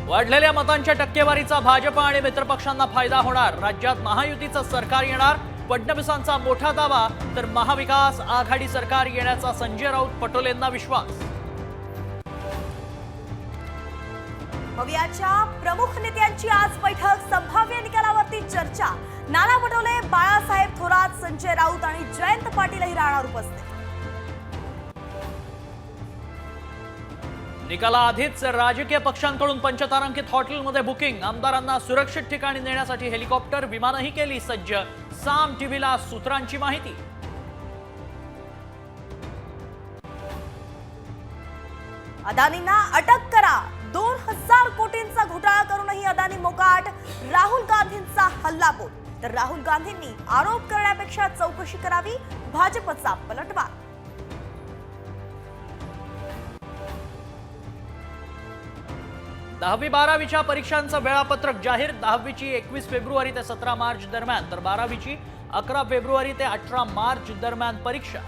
वाढलेल्या मतांच्या टक्केवारीचा भाजप आणि मित्रपक्षांना फायदा होणार। राज्यात महायुतीचं सरकार येणार, फडणवीसांचा मोठा दावा। तर महाविकास आघाडी सरकार येण्याचा संजय राऊत पटोलेंना विश्वास। भवियाच्या प्रमुख नेत्यांची आज बैठक, संभाव्य निकालावरती चर्चा। नाना पटोले, बाळासाहेब थोरात, संजय राऊत आणि जयंत पाटीलही राहणार उपस्थित। निकालाआधीच राजकीय पक्षांकडून पंचतारांकित हॉटेलमध्ये बुकिंग। आमदारांना सुरक्षित ठिकाणी नेण्यासाठी हेलिकॉप्टर, विमानही केली सज्ज। साम टीव्हीला सूत्रांची माहिती। अदानींना अटक करा, 2000 कोटींचा घोटाळा करूनही अदानी मोकाट। राहुल गांधींचा हल्लाबोल, तर राहुल गांधींनी आरोप करण्यापेक्षा चौकशी करावी, भाजपचा पलटवार। 10वी-12वीच्या परीक्षांचं वेळापत्रक जाहीर। 10वीची 21 फेब्रुवारी ते 17 मार्च दरम्यान, तर 12वीची 11 फेब्रुवारी ते 18 मार्च दरम्यान परीक्षा।